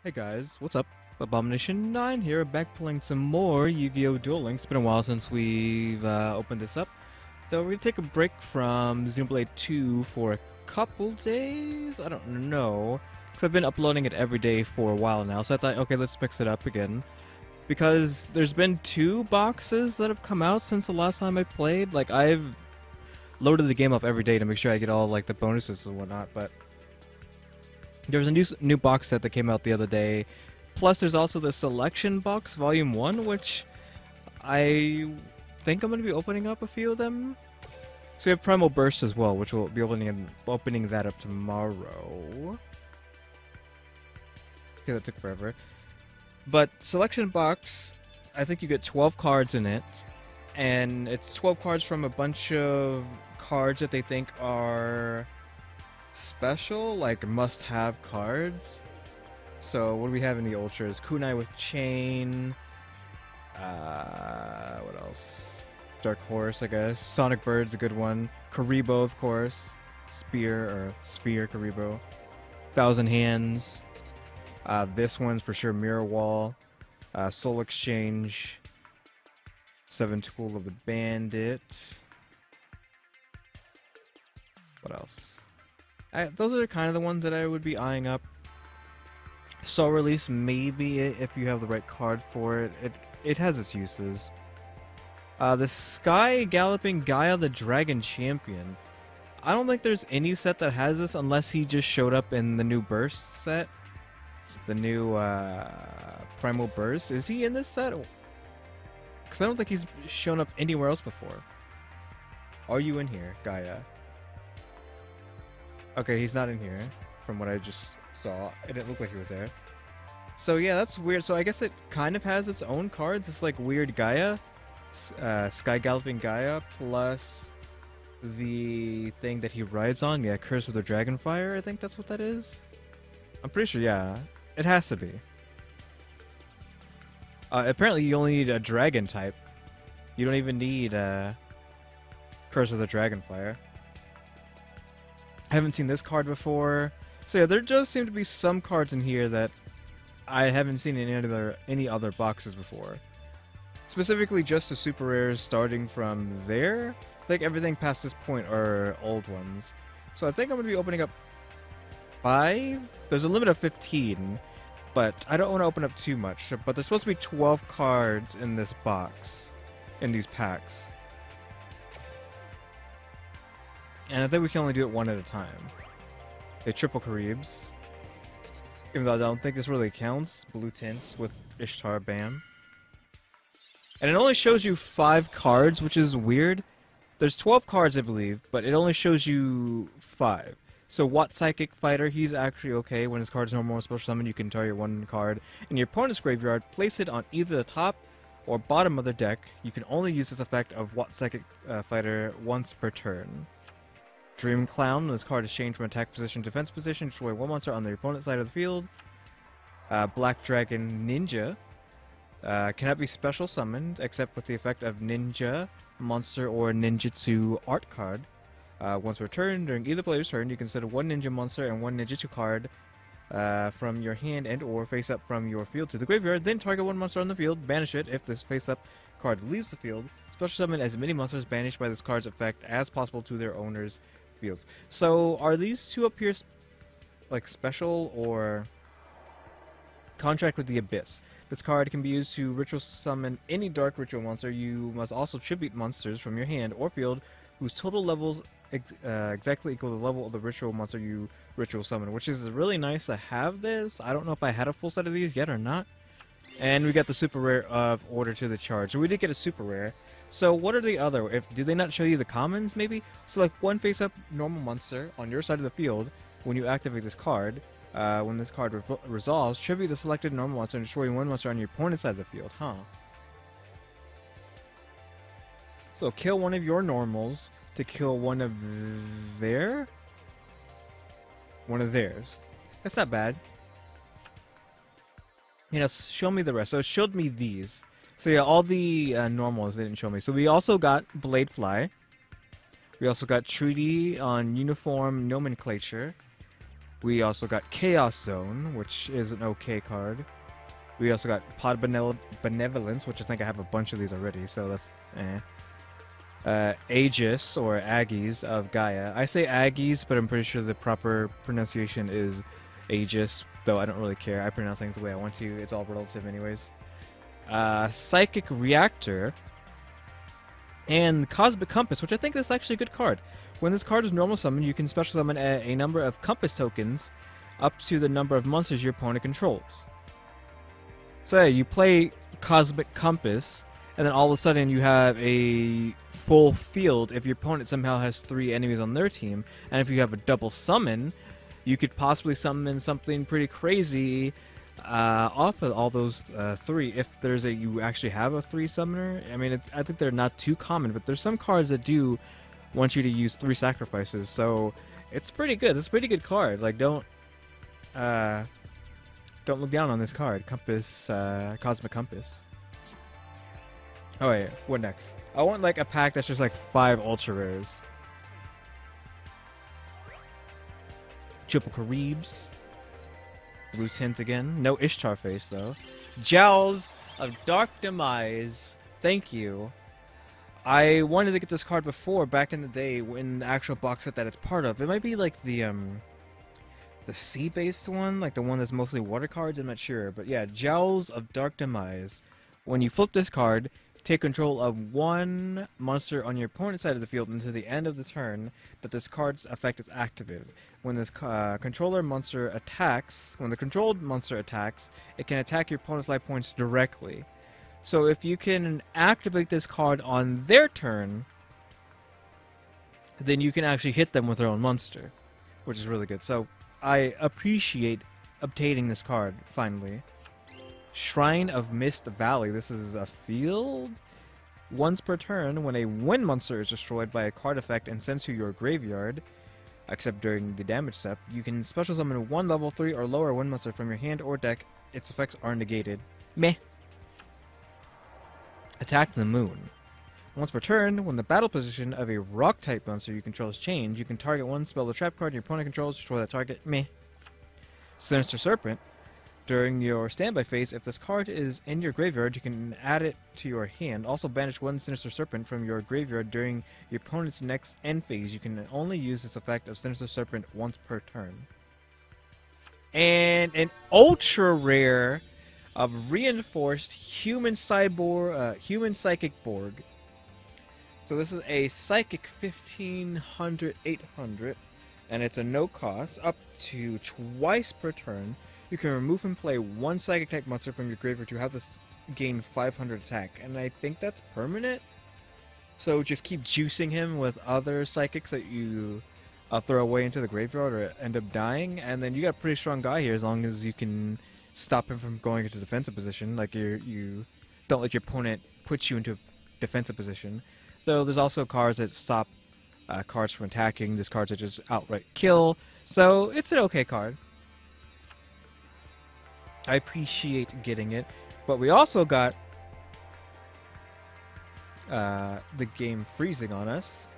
Hey guys, what's up? Abomination9 here, back playing some more Yu-Gi-Oh! Duel Links. It's been a while since we've opened this up. So we're gonna take a break from Xenoblade 2 for a couple days? I don't know. Because I've been uploading it every day for a while now, so I thought, okay, let's mix it up again. Because there's been 2 boxes that have come out since the last time I played. Like, I've loaded the game up every day to make sure I get all, like, the bonuses and whatnot, but there was a new box set that came out the other day. Plus, there's also the Selection Box Vol.1, which I think I'm going to be opening up a few of them. So we have Primal Burst as well, which we'll be opening that up tomorrow. Okay, that took forever. But Selection Box, I think you get 12 cards in it. And it's 12 cards from a bunch of cards that they think are special, like must-have cards. So what do we have in the ultras? Kunai with Chain. What else? Dark Horse, I guess. Sonic Bird's a good one. Caribe, of course. Sphere Caribe. Thousand Hands. This one's for sure Mirror Wall. Soul Exchange. Seven Tool of the Bandit. What else? Those are kind of the ones that I would be eyeing up. Soul Release, maybe, if you have the right card for it. It has its uses. The Sky Galloping Gaia the Dragon Champion. I don't think there's any set that has this unless he just showed up in the new Burst set. The new Primal Burst. Is he in this set? Because I don't think he's shown up anywhere else before. Are you in here, Gaia? Okay, he's not in here, from what I just saw. It didn't look like he was there. So yeah, that's weird. So I guess it kind of has its own cards. It's like weird Gaia, Sky Galloping Gaia, plus the thing that he rides on. Yeah, Curse of the Dragonfire, I think that's what that is. I'm pretty sure, yeah. It has to be. Apparently you only need a dragon type. You don't even need Curse of the Dragonfire. I haven't seen this card before. So yeah, there does seem to be some cards in here that I haven't seen in any other boxes before. Specifically just the super rares starting from there. I think everything past this point are old ones. So I think I'm going to be opening up 5. There's a limit of 15, but I don't want to open up too much. But there's supposed to be 12 cards in this box, in these packs. And I think we can only do it one at a time. They triple Caribs. Even though I don't think this really counts. Blue tints with Ishtar, bam. And it only shows you 5 cards, which is weird. There's 12 cards, I believe, but it only shows you 5. So Watt Psychic Fighter, he's actually okay. When his card is normal or special summon, you can target one card in your opponent's graveyard, place it on either the top or bottom of the deck. You can only use this effect of Watt Psychic Fighter once per turn. Dream Clown, this card is changed from attack position to defense position. Destroy one monster on the opponent's side of the field. Black Dragon Ninja. Cannot be special summoned, except with the effect of Ninja, Monster, or Ninjutsu art card. Once per turn, during either player's turn, you can set one Ninja Monster and one Ninjutsu card from your hand and or face up from your field to the graveyard. Then target one monster on the field, banish it if this face up card leaves the field. Special summon as many monsters banished by this card's effect as possible to their owner's fields. So are these two up here like special or Contract with the Abyss? This card can be used to ritual summon any dark ritual monster. You must also tribute monsters from your hand or field whose total levels exactly equal the level of the ritual monster you ritual summon, which is really nice to have this. I don't know if I had a full set of these yet or not. And we got the super rare of Order to the Charge. So we did get a super rare. So what are the other? Do they not show you the commons, maybe? So like one face-up normal monster on your side of the field, when you activate this card, when this card resolves, tribute the selected normal monster and destroy one monster on your opponent's side of the field, huh? So kill one of your normals to kill one of theirs. That's not bad. You know, show me the rest. So it showed me these. So yeah, all the normals they didn't show me. So we also got Bladefly. We also got Treaty on Uniform Nomenclature. We also got Chaos Zone, which is an okay card. We also got Pod Benevolence, which I think I have a bunch of these already, so that's Aegis, or Aggies, of Gaia. I say Aggies, but I'm pretty sure the proper pronunciation is Aegis, though I don't really care. I pronounce things the way I want to. It's all relative anyways. Psychic Reactor, and Cosmic Compass, which I think is actually a good card. When this card is normal summon, you can special summon a number of Compass tokens up to the number of monsters your opponent controls. So yeah, you play Cosmic Compass, and then all of a sudden you have a full field if your opponent somehow has 3 enemies on their team, and if you have a double summon, you could possibly summon something pretty crazy off of all those 3. If you actually have a 3 summoner, I mean, I think they're not too common, but there's some cards that do want you to use 3 sacrifices, so it's pretty good. It's a pretty good card. Like, don't look down on this card, Cosmic Compass. Oh wait, what next? I want like a pack that's just like 5 ultra rares. Triple Caribs. Blue tint again. No Ishtar face though. Jowls of Dark Demise. Thank you. I wanted to get this card before, back in the day, in the actual box set that it's part of. It might be like the sea-based one, like the one that's mostly water cards, I'm not sure. But yeah, Jowls of Dark Demise. When you flip this card, take control of 1 monster on your opponent's side of the field until the end of the turn that this card's effect is active. When this controller monster attacks, when the controlled monster attacks, it can attack your opponent's life points directly. So if you can activate this card on their turn, then you can actually hit them with their own monster, which is really good. So I appreciate obtaining this card, finally. Shrine of Mist Valley. This is a field. Once per turn, when a wind monster is destroyed by a card effect and sent to your graveyard, except during the damage step, you can special summon 1 level 3 or lower wind monster from your hand or deck. Its effects are negated. Meh. Attack the Moon. Once per turn, when the battle position of a rock-type monster you control is changed, you can target 1 spell or trap card your opponent controls, destroy that target. Meh. Sinister Serpent. During your standby phase, if this card is in your graveyard, you can add it to your hand. Also banish 1 Sinister Serpent from your graveyard during your opponent's next end phase. You can only use this effect of Sinister Serpent once per turn. And an ultra rare of Reinforced Human Psychic Borg. So this is a Psychic 1500-800, and it's a no cost, up to twice per turn. You can remove and play 1 Psychic type monster from your graveyard to have this gain 500 attack, and I think that's permanent. So just keep juicing him with other Psychics that you throw away into the graveyard or end up dying, and then you got a pretty strong guy here as long as you can stop him from going into defensive position. Like you don't let your opponent put you into defensive position. Though there's also cards that stop cards from attacking. There's cards that just outright kill. So it's an okay card. I appreciate getting it. But we also got the game freezing on us.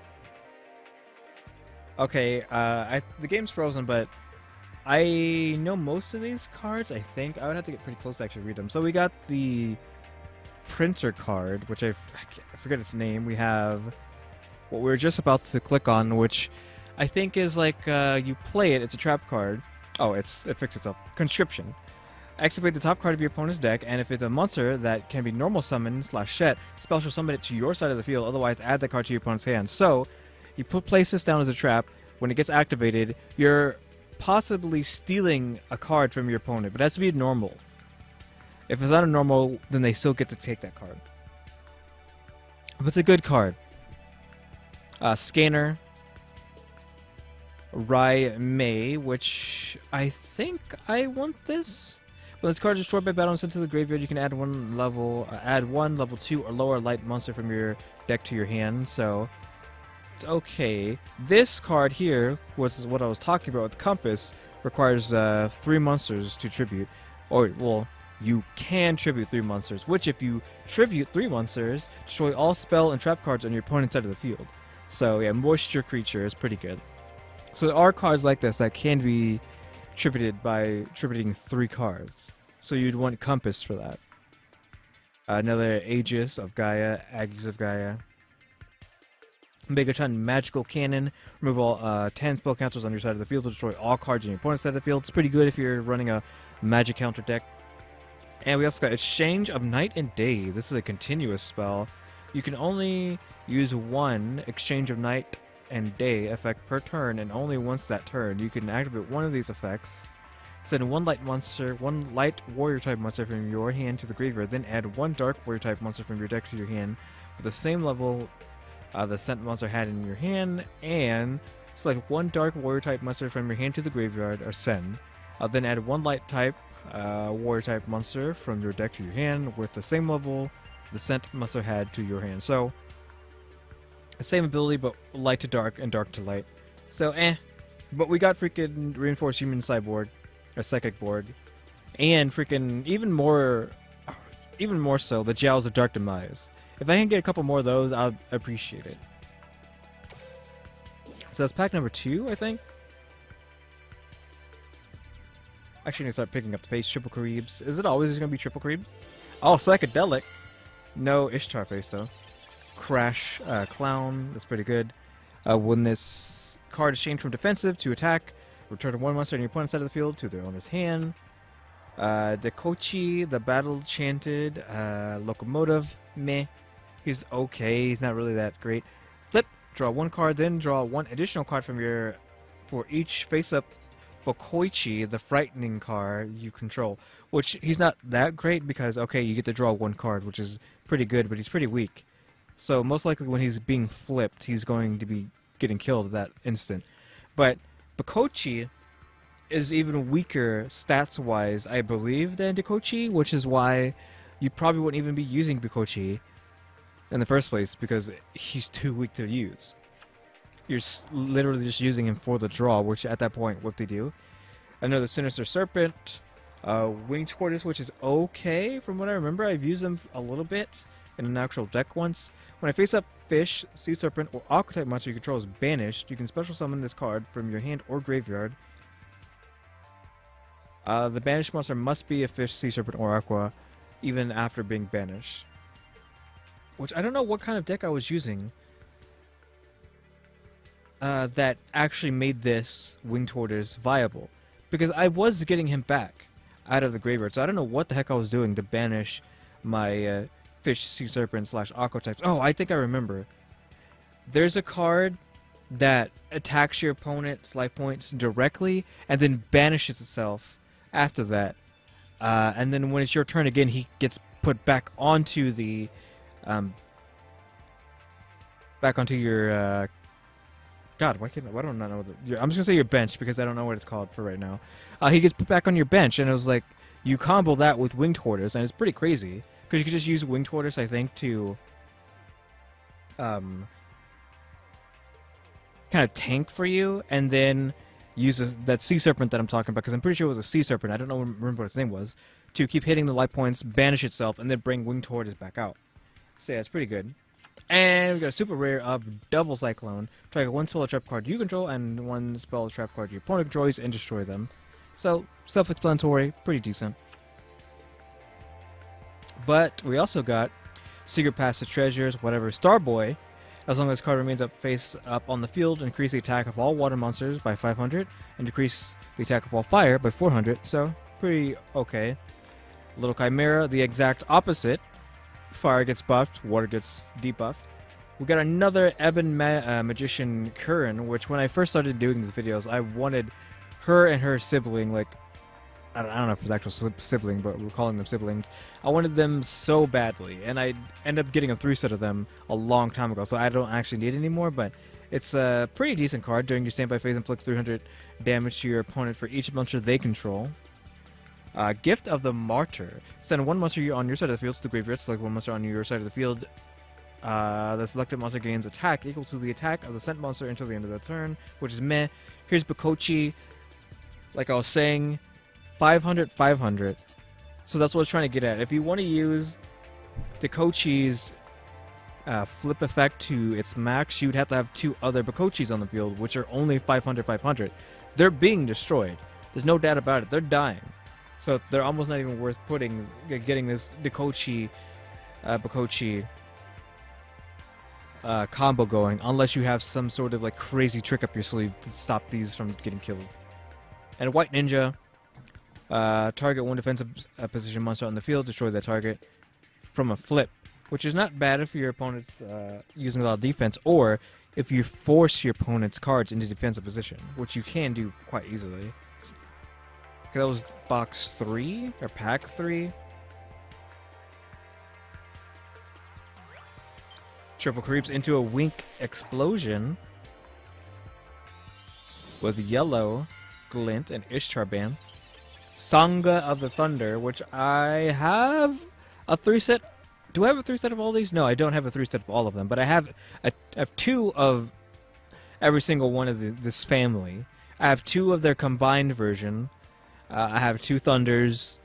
Okay, the game's frozen, but I know most of these cards, I think. I would have to get pretty close to actually read them. So we got the printer card, which I forget its name. We have what we were just about to click on, which I think is like you play it. It's a trap card. Oh, it fixed itself. Conscription. Activate the top card of your opponent's deck, and if it's a monster that can be normal summon / shet, special summon it to your side of the field. Otherwise, add that card to your opponent's hand. So you place this down as a trap. When it gets activated, you're possibly stealing a card from your opponent, but it has to be normal. If it's not a normal, then they still get to take that card. But it's a good card. Scanner. Rai Mei, which I think I want this. When this card is destroyed by battle and sent to the graveyard, you can add one level 2 or lower light monster from your deck to your hand. So it's okay. This card here, which is what I was talking about with Compass, requires 3 monsters to tribute. Or, well, you can tribute 3 monsters, which if you tribute 3 monsters, destroy all spell and trap cards on your opponent's side of the field. So yeah, Moisture Creature is pretty good. So there are cards like this that can be tributed by tributing 3 cards. So you'd want Compass for that. Another Aegis of Gaia, Aegis of Gaia. Megaton Magical Cannon. Remove all 10 spell counters on your side of the field to destroy all cards on your opponent's side of the field. It's pretty good if you're running a magic counter deck. And we also got Exchange of Night and Day. This is a continuous spell. You can only use 1 Exchange of Night and Day effect per turn, and only once that turn. You can activate one of these effects. Send 1 light warrior type monster from your hand to the graveyard, then add 1 dark warrior type monster from your deck to your hand with the same level the sent monster had in your hand, and select 1 dark warrior type monster from your hand to the graveyard, or send. Then add 1 light type warrior type monster from your deck to your hand with the same level the sent monster had to your hand. So, same ability, but light to dark and dark to light. So, But we got freaking Reinforced Human Cyborg, a Psychic Borg, and freaking even more so, the Jowls of Dark Demise. If I can get a couple more of those, I'll appreciate it. So that's pack number 2, I think. Actually, I need to start picking up the pace. Triple Caribs. Is it always going to be triple Caribs? Oh, Psychedelic. No Ishtar face, though. Crash Clown. That's pretty good. When this card is changed from defensive to attack, return 1 monster on your opponent's side of the field to their owner's hand. Dekochi, the Battle Chanted, Locomotive, meh. He's okay, he's not really that great. Flip, draw 1 card, then draw 1 additional card for each face-up Bokoichi, the Frightening card you control. Which, he's not that great because, okay, you get to draw 1 card, which is pretty good, but he's pretty weak. So, most likely when he's being flipped, he's going to be getting killed at that instant. But Bokochi is even weaker stats-wise, I believe, than Dekochi, which is why you probably wouldn't even be using Bokochi in the first place, because he's too weak to use. You're literally just using him for the draw, which at that point, what they do. Another Sinister Serpent, Winged Tortoise, which is okay from what I remember. I've used them a little bit in an actual deck once. When I face up Fish, Sea Serpent, or Aqua-type monster you control is banished, you can special summon this card from your hand or graveyard. The banished monster must be a Fish, Sea Serpent, or Aqua, even after being banished. Which, I don't know what kind of deck I was using that actually made this Winged Tortoise viable. Because I was getting him back out of the graveyard, so I don't know what the heck I was doing to banish my Fish, Sea Serpent / Aqua types. Oh, I think I remember. There's a card that attacks your opponent's life points directly and then banishes itself after that. And then when it's your turn again, he gets put back onto the back onto your God, why don't I know I'm just gonna say your bench because I don't know what it's called for right now. He gets put back on your bench, and it was like you combo that with Winged Tortoise, and it's pretty crazy because you could just use Winged Tortoise, I think, to kind of tank for you, and then use that Sea Serpent that I'm talking about, because I'm pretty sure it was a Sea Serpent. I don't remember what its name was. To keep hitting the life points, banish itself, and then bring Winged Tortoise back out. So yeah, it's pretty good. And we got a super rare of Double Cyclone. Target 1 spell or trap card you control and 1 spell or trap card your opponent controls and destroy them. So, self-explanatory, pretty decent. But we also got Secret Pass to Treasures, whatever, Starboy. As long as the card remains face up on the field, increase the attack of all water monsters by 500 and decrease the attack of all fire by 400. So, pretty okay. Little Chimera, the exact opposite. Fire gets buffed, water gets debuffed. We got another Ebon Magician Curran, which when I first started doing these videos, I wanted her and her sibling, like, I don't know if it's actual sibling, but we're calling them siblings. I wanted them so badly, and I ended up getting a 3-set of them a long time ago, so I don't actually need it anymore, but it's a pretty decent card. During your standby phase, inflicts 300 damage to your opponent for each monster they control. Gift of the Martyr. Send 1 monster on your side of the field to the graveyard. Select 1 monster on your side of the field. The selected monster gains attack equal to the attack of the sent monster until the end of the turn, which is meh. Here's Bokochi. Like I was saying, 500, 500. So that's what I was trying to get at. If you want to use Bokochi's flip effect to its max, you'd have to have 2 other Bokochis on the field, which are only 500, 500. They're being destroyed. There's no doubt about it. They're dying. So they're almost not even worth getting this Bakochi combo going, unless you have some sort of like crazy trick up your sleeve to stop these from getting killed. And White Ninja, target one defensive position monster on the field, destroy that target from a flip, which is not bad if your opponent's using a lot of defense, or if you force your opponent's cards into defensive position, which you can do quite easily. That was box 3 or pack 3. Triple Caribs into a Wink Explosion with Yellow, Glint, and Ishtar Band. Sangha of the Thunder, which I have a 3-set. Do I have a 3-set of all these? No, I don't have a 3-set of all of them, but I have 2 of every single one of this family. I have 2 of their combined version. I have 2 Thunders,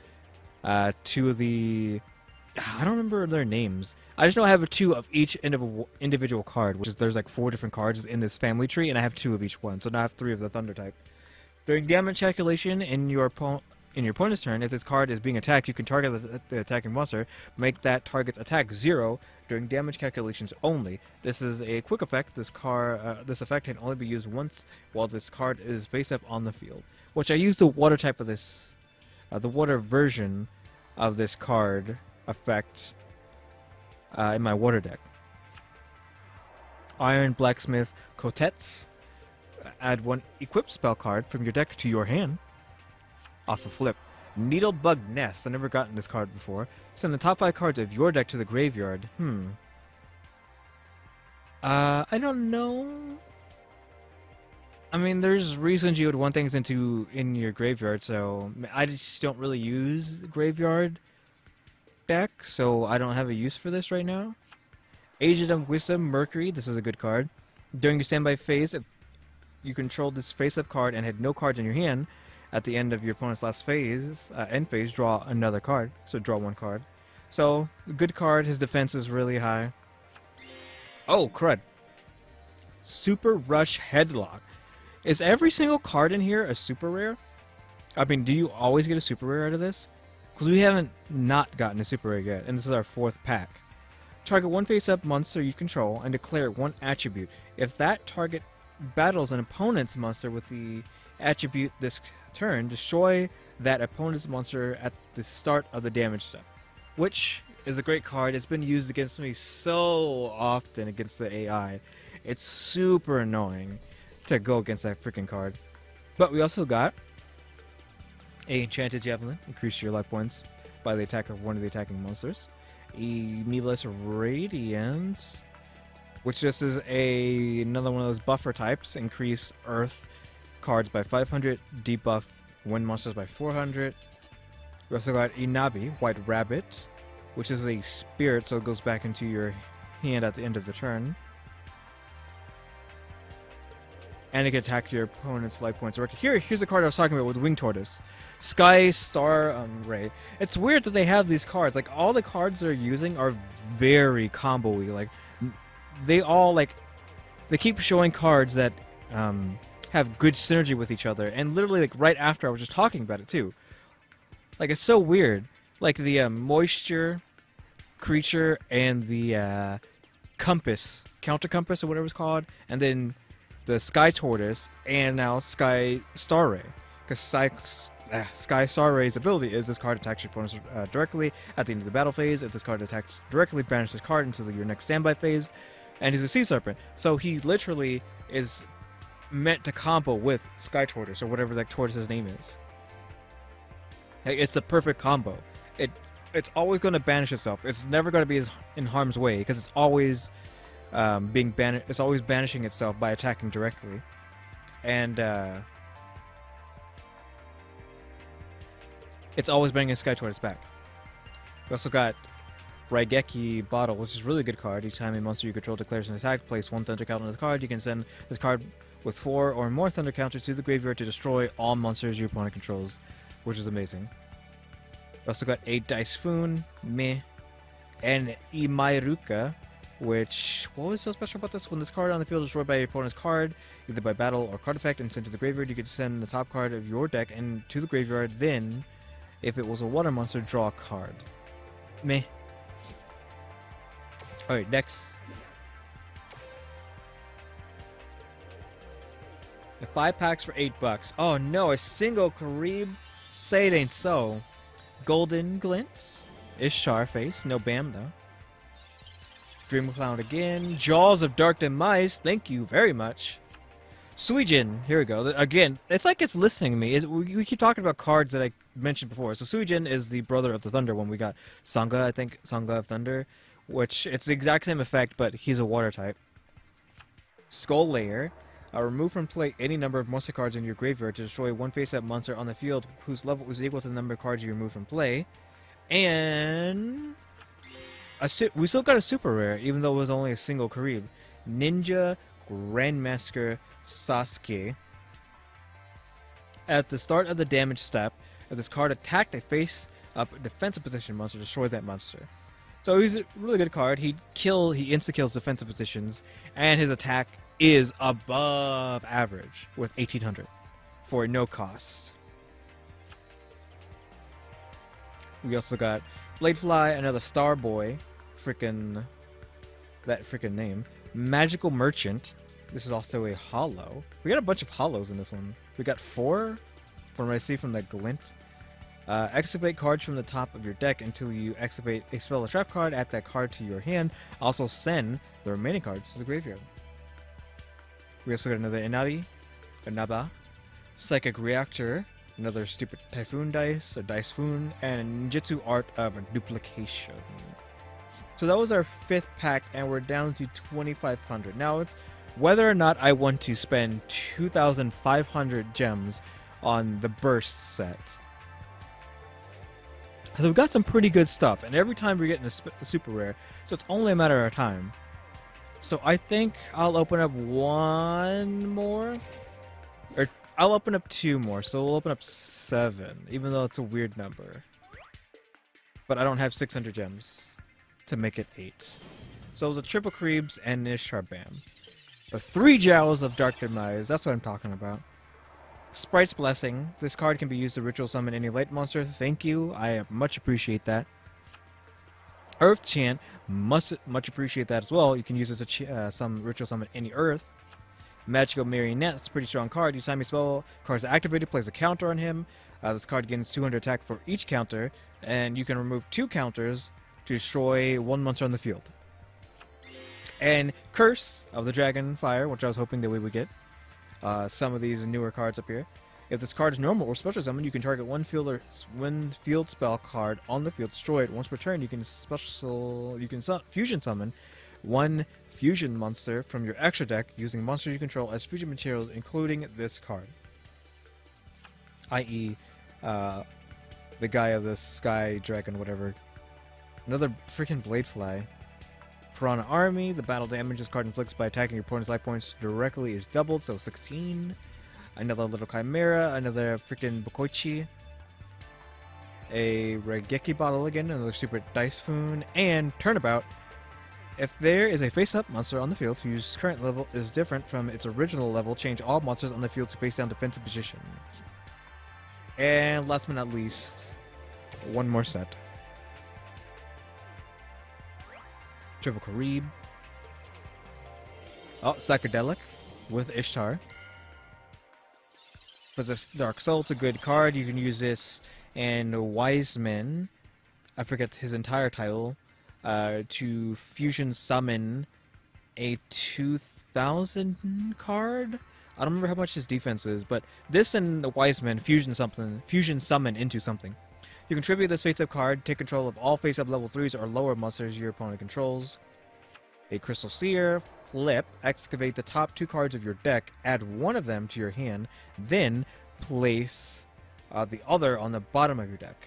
2 of the... I don't remember their names. I just know I have 2 of each individual card, which is there's like 4 different cards in this family tree, and I have 2 of each one, so now I have 3 of the Thunder type. During damage calculation in your opponent's turn, if this card is being attacked, you can target the attacking monster, make that target's attack 0 during damage calculations only. This is a quick effect. This effect can only be used once while this card is face up on the field. Which I use the water type of this, the water version of this card effect in my water deck. Iron Blacksmith Kotets. Add 1 equip spell card from your deck to your hand. Off a flip. Needlebug Nest. I've never gotten this card before. Send the top 5 cards of your deck to the graveyard. I don't know. I mean, there's reasons you would want things in your graveyard, so I just don't really use graveyard deck, so I don't have a use for this right now. Agent of Wisdom Mercury. This is a good card. During your standby phase, if you control this face-up card and had no cards in your hand, at the end of your opponent's last phase, end phase, draw another card. So draw 1 card. So, good card. His defense is really high. Oh, crud. Super Rush Headlock. Is every single card in here a super rare? I mean, do you always get a super rare out of this? Because we haven't not gotten a super rare yet, and this is our 4th pack. Target 1 face-up monster you control and declare 1 attribute. If that target battles an opponent's monster with the attribute this turn, destroy that opponent's monster at the start of the damage step. Which is a great card. It's been used against me so often against the AI. It's super annoying to go against that freaking card. But we also got a Chanted Javelin. Increase your life points by the attack of one of the attacking monsters. A Meatless Radiance, which just is another one of those buffer types. Increase Earth cards by 500, debuff wind monsters by 400. We also got Inabi, White Rabbit, which is a spirit, so it goes back into your hand at the end of the turn. And it can attack your opponent's life points. Here's a card I was talking about with Wing Tortoise. Sky Star Ray. It's weird that they have these cards. Like, all the cards they're using are very combo-y. Like, they keep showing cards that have good synergy with each other. And literally, like, right after I was just talking about it, too. Like, it's so weird. Like, the Moisture Creature and the Compass, Counter Compass or whatever it's called. And then the Sky Tortoise, and now Sky Star Ray. Because Sky Star Ray's ability is this card attacks your opponents directly at the end of the battle phase. If this card attacks directly, banish this card until your next standby phase. And he's a Sea Serpent. So he literally is meant to combo with Sky Tortoise, or whatever that tortoise's name is. Like, it's a perfect combo. It's always going to banish itself. It's never going to be in harm's way, because it's always it's always banishing itself by attacking directly. And it's always bringing a Sky Tortoise back. We also got Raigeki Bottle, which is a really good card. Each time a monster you control declares an attack, place 1 Thunder counter on the card. You can send this card with 4 or more Thunder counters to the graveyard to destroy all monsters your opponent controls, which is amazing. We also got a Dice Foon, Meh, and Imairuka, Which, what was so special about this? When this card on the field is destroyed by your opponent's card, either by battle or card effect, and sent to the graveyard, you can send the top card of your deck into the graveyard. Then, if it was a water monster, draw a card. Meh. Alright, next. The 5 packs for $8. Oh no, a single Caribe? Say it ain't so. Golden Glint. Ishtar face. No Bam though. Dream Cloud again. Jaws of Dark Demise. Thank you very much. Sujin. Here we go. Again, it's like it's listening to me. We keep talking about cards that I mentioned before. So Sujin is the brother of the Thunder one. We got Sangha, I think. Sangha of Thunder. Which, it's the exact same effect, but he's a water type. Skull Layer. Remove from play any number of monster cards in your graveyard to destroy one face-up monster on the field whose level is equal to the number of cards you remove from play. And we still got a super rare, even though it was only a single Caribe. Ninja Grandmaster Sasuke. At the start of the damage step, if this card attacked a face-up defensive position monster, destroy that monster. So he's a really good card. He insta-kills defensive positions, and his attack is above average with 1800 for no cost. We also got Bladefly, another Star Boy, that freaking name. Magical Merchant. This is also a holo. We got a bunch of holos in this one. We got 4 from what I see from the glint. Excavate cards from the top of your deck until you excavate a spell or trap card. Add that card to your hand. Also send the remaining cards to the graveyard. We also got another Inaba, Psychic Reactor, another stupid Typhoon dice, a Dicefoon, and Ninjutsu Art of Duplication. So that was our 5th pack, and we're down to 2,500. Now, it's whether or not I want to spend 2,500 gems on the Burst set. So we've got some pretty good stuff, and every time we're getting a super rare, so it's only a matter of time. So I think I'll open up 1 more, or I'll open up 2 more, so we'll open up 7, even though it's a weird number. But I don't have 600 gems to make it 8. So it was a triple Caribs and Ishtar Bam. But 3 Jowls of Dark Demise, that's what I'm talking about. Sprite's Blessing. This card can be used to ritual summon any light monster. Thank you. I much appreciate that. Earth Chant. Much appreciate that as well. You can use it to ritual summon any Earth. Magical Marionette. That's a pretty strong card. Each time you spell cards activated, plays a counter on him. This card gains 200 attack for each counter. And you can remove 2 counters to destroy 1 monster on the field. And Curse of the Dragon Fire, which I was hoping that we would get. Some of these newer cards up here. If this card is normal or special summon, you can target one field spell card on the field, destroy it. Once per turn, you can fusion summon 1 fusion monster from your extra deck using monsters you control as fusion materials, including this card. I.e., the guy of the Sky Dragon, whatever. Another freaking Bladefly. Piranha Army. The battle damage this card inflicts by attacking your opponent's life points directly is doubled, so 16. Another little Chimera. Another freaking Bokoichi. A Regeki bottle again. Another super Dicefoon. And Turnabout. If there is a face-up monster on the field whose current level is different from its original level, change all monsters on the field to face-down defensive position. And last but not least, 1 more set. Triple Caribe. Oh, Psychedelic with Ishtar. Possess Dark Soul, it's a good card. You can use this in Wiseman. I forget his entire title. To fusion summon a 2000 card. I don't remember how much his defense is, but this and the Wiseman fusion summon into something. You contribute this face-up card, take control of all face-up level 3s or lower monsters your opponent controls. A Crystal Seer, flip, excavate the top 2 cards of your deck, add 1 of them to your hand, then place the other on the bottom of your deck.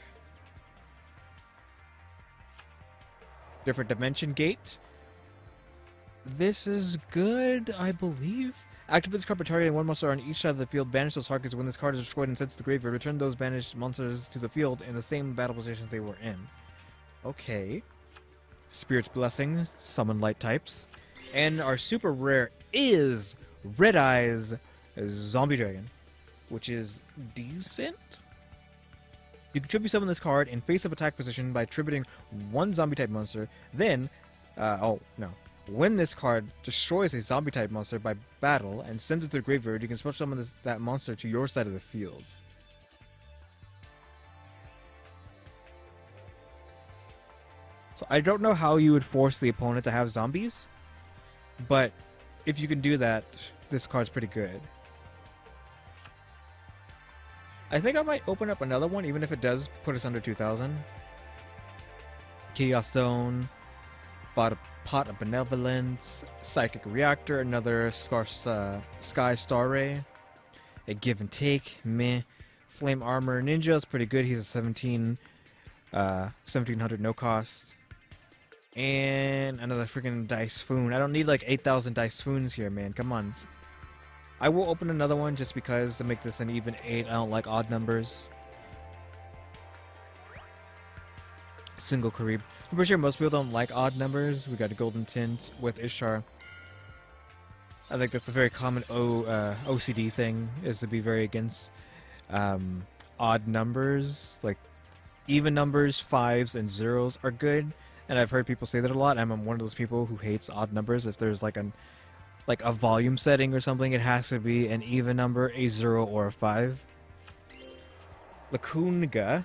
Different Dimension Gate. This is good, I believe. Activate this card by targeting 1 monster on each side of the field. Banish those targets when this card is destroyed and sent to the graveyard. Return those banished monsters to the field in the same battle positions they were in. Okay. Spirit's Blessing, summon light types. And our super rare is Red Eyes Zombie Dragon, which is decent. You can tribute summon this card in face-up attack position by tributing one zombie-type monster. Then, when this card destroys a zombie-type monster by battle and sends it to the graveyard, you can special summon that monster to your side of the field. So I don't know how you would force the opponent to have zombies, but if you can do that, this card's pretty good. I think I might open up another one, even if it does put us under 2,000. Chaos Zone, Pot of Benevolence, Psychic Reactor, another Sky Star Ray, a Give and Take, meh. Flame Armor Ninja is pretty good. He's a 1700 no cost. And another freaking Dice Foon. I don't need like 8,000 Dice Foons here, man. Come on. I will open another one just because to make this an even 8. I don't like odd numbers. Single Caribe. I'm pretty sure most people don't like odd numbers. We got a Golden Tint with Ishtar. I think that's a very common OCD thing, is to be very against odd numbers. Like, even numbers, 5s and 0s are good. And I've heard people say that a lot. I'm one of those people who hates odd numbers. If there's like a volume setting or something, it has to be an even number, a 0 or a 5. Lacunga.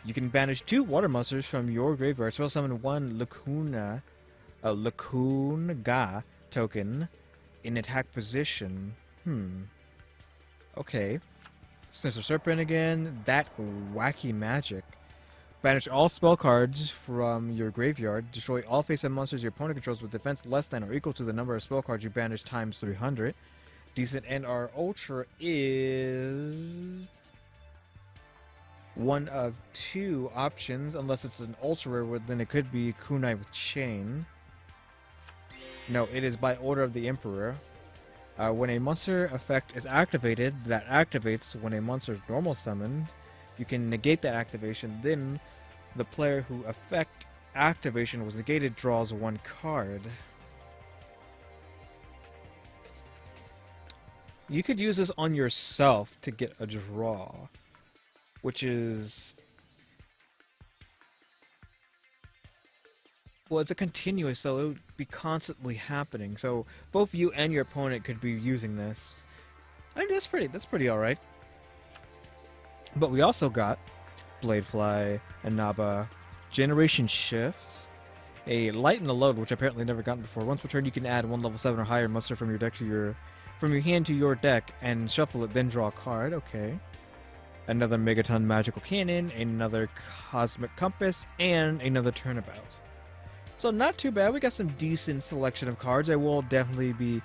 You can banish 2 water monsters from your graveyard. Spell summon 1 Lacunga token in attack position. Okay. Sinister Serpent again. That wacky magic. Banish all spell cards from your graveyard. Destroy all face-up monsters your opponent controls with defense less than or equal to the number of spell cards you banish times 300. Decent. And our Ultra is one of 2 options. Unless it's an Ultra rare, then it could be Kunai with Chain. No, it is by order of the Emperor. When a monster effect is activated, that activates when a monster is normal summoned. You can negate that activation, then the player who effect activation was negated draws 1 card. You could use this on yourself to get a draw, which is... well, it's a continuous, so it would be constantly happening. So both you and your opponent could be using this. I think that's pretty alright. But we also got Bladefly, Anaba, Generation Shift, a Lighten the Load, which I apparently never gotten before. Once per turn, you can add 1 level 7 or higher monster from your deck to your hand to your deck and shuffle it, then draw a card. Okay. Another Megaton Magical Cannon, another Cosmic Compass, and another Turnabout. So not too bad. We got some decent selection of cards. I will definitely be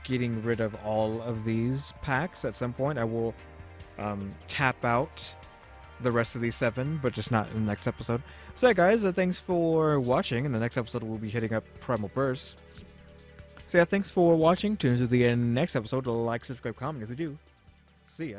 getting rid of all of these packs at some point. I will tap out the rest of these 7, but just not in the next episode. So yeah, guys, thanks for watching. In the next episode, we'll be hitting up Primal Burst. So yeah, thanks for watching. Tune into the next episode. Like, subscribe, comment if you do. See ya.